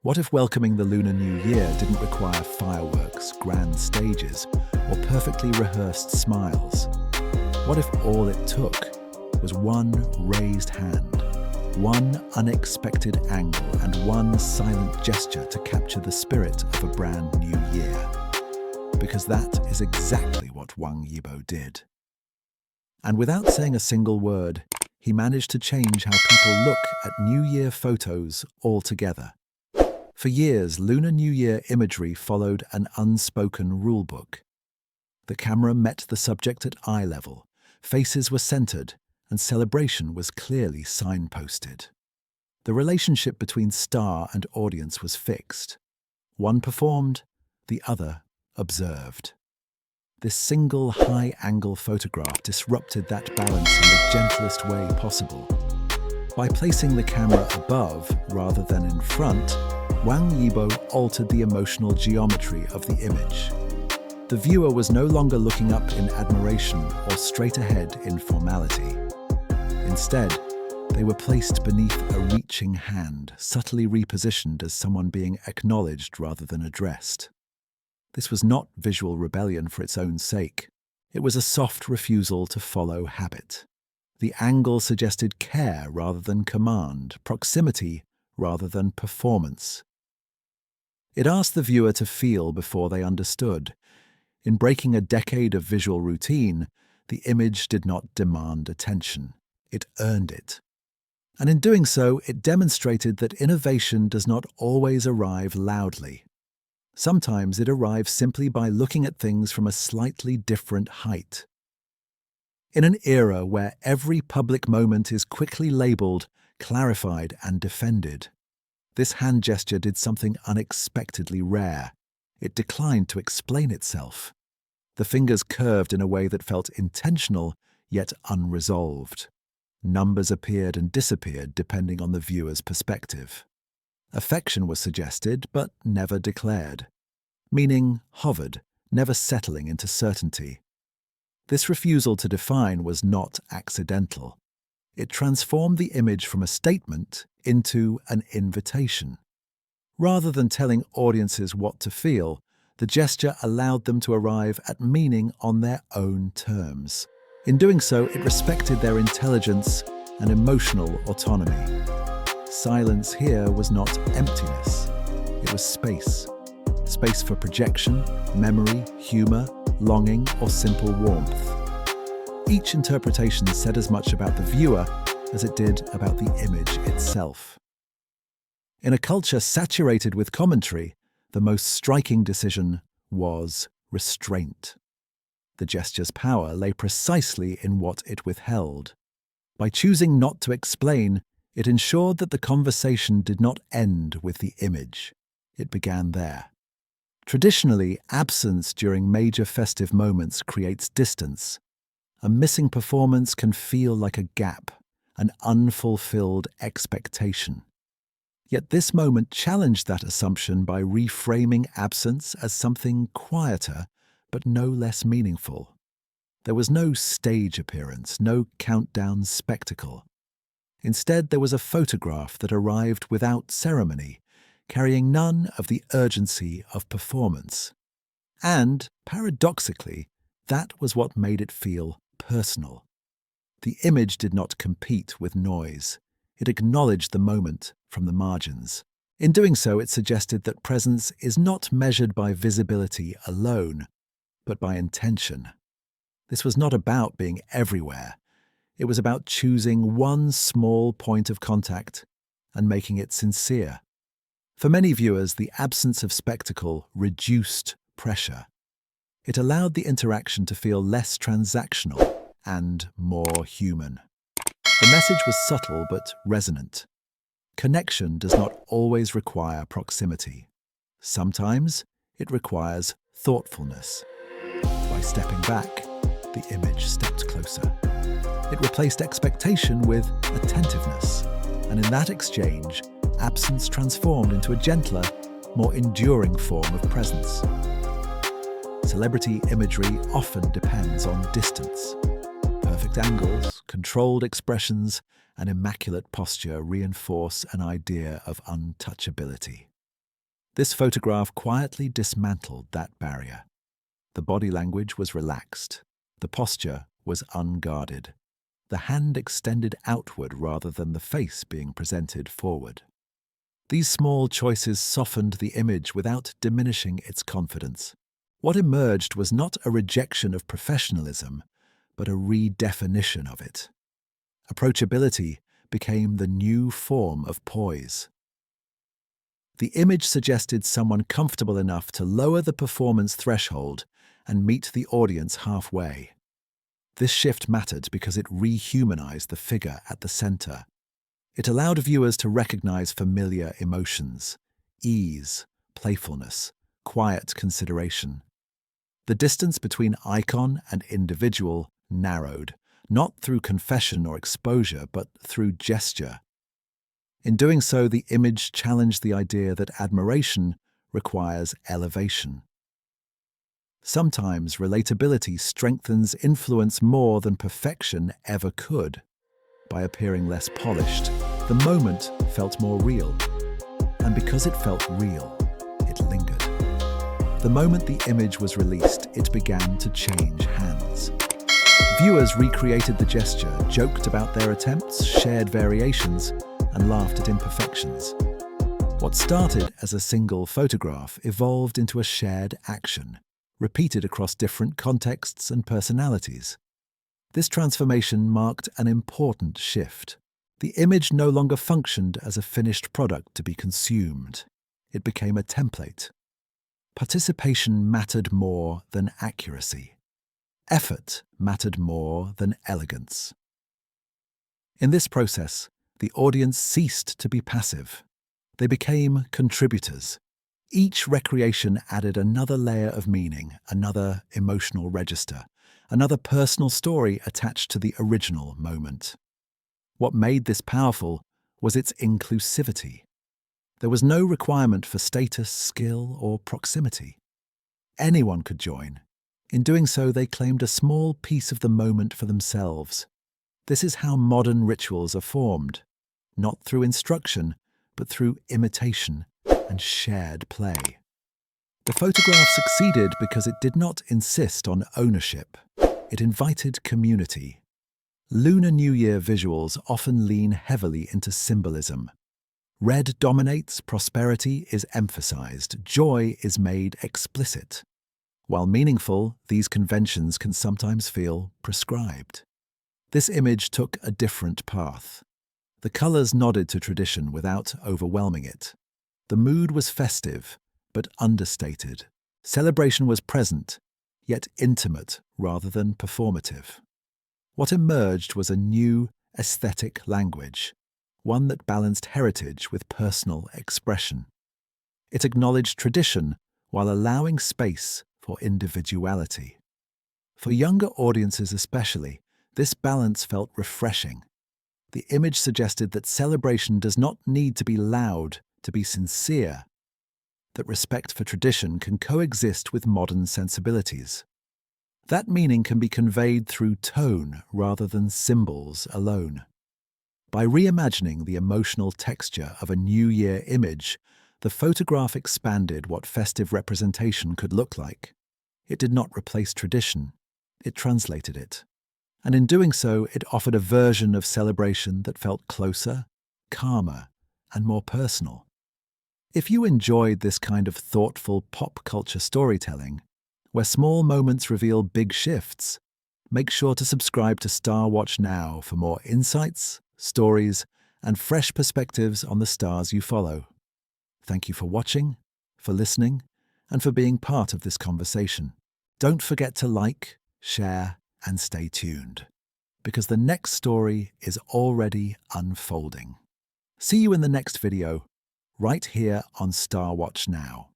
What if welcoming the Lunar New Year didn't require fireworks, grand stages, or perfectly rehearsed smiles? What if all it took was one raised hand, one unexpected angle, and one silent gesture to capture the spirit of a brand new year? Because that is exactly what Wang Yibo did. And without saying a single word, he managed to change how people look at New Year photos altogether. For years, Lunar New Year imagery followed an unspoken rulebook. The camera met the subject at eye level, faces were centered, and celebration was clearly signposted. The relationship between star and audience was fixed. One performed, the other observed. This single high-angle photograph disrupted that balance in the gentlest way possible. By placing the camera above rather than in front, Wang Yibo altered the emotional geometry of the image. The viewer was no longer looking up in admiration or straight ahead in formality. Instead, they were placed beneath a reaching hand, subtly repositioned as someone being acknowledged rather than addressed. This was not visual rebellion for its own sake. It was a soft refusal to follow habit. The angle suggested care rather than command, proximity rather than performance. It asked the viewer to feel before they understood. In breaking a decade of visual routine, the image did not demand attention. It earned it. And in doing so, it demonstrated that innovation does not always arrive loudly. Sometimes it arrives simply by looking at things from a slightly different height. In an era where every public moment is quickly labeled, clarified, and defended, this hand gesture did something unexpectedly rare. It declined to explain itself. The fingers curved in a way that felt intentional, yet unresolved. Numbers appeared and disappeared depending on the viewer's perspective. Affection was suggested, but never declared. Meaning hovered, never settling into certainty. This refusal to define was not accidental. It transformed the image from a statement into an invitation. Rather than telling audiences what to feel, the gesture allowed them to arrive at meaning on their own terms. In doing so, it respected their intelligence and emotional autonomy. Silence here was not emptiness. It was space. Space for projection, memory, humor, longing, or simple warmth. Each interpretation said as much about the viewer as it did about the image itself. In a culture saturated with commentary, the most striking decision was restraint. The gesture's power lay precisely in what it withheld. By choosing not to explain, it ensured that the conversation did not end with the image. It began there. Traditionally, absence during major festive moments creates distance. A missing performance can feel like a gap, an unfulfilled expectation. Yet this moment challenged that assumption by reframing absence as something quieter, but no less meaningful. There was no stage appearance, no countdown spectacle. Instead, there was a photograph that arrived without ceremony, carrying none of the urgency of performance. And, paradoxically, that was what made it feel personal. The image did not compete with noise. It acknowledged the moment from the margins. In doing so, it suggested that presence is not measured by visibility alone, but by intention. This was not about being everywhere. It was about choosing one small point of contact and making it sincere. For many viewers, the absence of spectacle reduced pressure. It allowed the interaction to feel less transactional and more human. The message was subtle but resonant. Connection does not always require proximity. Sometimes it requires thoughtfulness. By stepping back, the image stepped closer. It replaced expectation with attentiveness, and in that exchange, absence transformed into a gentler, more enduring form of presence. Celebrity imagery often depends on distance. Perfect angles, controlled expressions, and immaculate posture reinforce an idea of untouchability. This photograph quietly dismantled that barrier. The body language was relaxed. The posture was unguarded. The hand extended outward rather than the face being presented forward. These small choices softened the image without diminishing its confidence. What emerged was not a rejection of professionalism, but a redefinition of it. Approachability became the new form of poise. The image suggested someone comfortable enough to lower the performance threshold and meet the audience halfway. This shift mattered because it rehumanized the figure at the center. It allowed viewers to recognize familiar emotions: ease, playfulness, quiet consideration. The distance between icon and individual narrowed, not through confession or exposure, but through gesture. In doing so, the image challenged the idea that admiration requires elevation. Sometimes relatability strengthens influence more than perfection ever could. By appearing less polished, the moment felt more real. And because it felt real, it lingered. The moment the image was released, it began to change hands. Viewers recreated the gesture, joked about their attempts, shared variations, and laughed at imperfections. What started as a single photograph evolved into a shared action, repeated across different contexts and personalities. This transformation marked an important shift. The image no longer functioned as a finished product to be consumed. It became a template. Participation mattered more than accuracy. Effort mattered more than elegance. In this process, the audience ceased to be passive. They became contributors. Each recreation added another layer of meaning, another emotional register, another personal story attached to the original moment. What made this powerful was its inclusivity. There was no requirement for status, skill, or proximity. Anyone could join. In doing so, they claimed a small piece of the moment for themselves. This is how modern rituals are formed, not through instruction, but through imitation and shared play. The photograph succeeded because it did not insist on ownership. It invited community. Lunar New Year visuals often lean heavily into symbolism. Red dominates, prosperity is emphasized, joy is made explicit. While meaningful, these conventions can sometimes feel prescribed. This image took a different path. The colors nodded to tradition without overwhelming it. The mood was festive, but understated. Celebration was present, yet intimate rather than performative. What emerged was a new aesthetic language, one that balanced heritage with personal expression. It acknowledged tradition while allowing space for individuality. For younger audiences especially, this balance felt refreshing. The image suggested that celebration does not need to be loud to be sincere, that respect for tradition can coexist with modern sensibilities. That meaning can be conveyed through tone rather than symbols alone. By reimagining the emotional texture of a New Year image, the photograph expanded what festive representation could look like. It did not replace tradition, it translated it. And in doing so, it offered a version of celebration that felt closer, calmer, and more personal. If you enjoyed this kind of thoughtful pop culture storytelling, where small moments reveal big shifts, make sure to subscribe to StarWatch now for more insights, stories, and fresh perspectives on the stars you follow. Thank you for watching, for listening, and for being part of this conversation. Don't forget to like, share, and stay tuned, because the next story is already unfolding. See you in the next video, right here on StarWatch Now.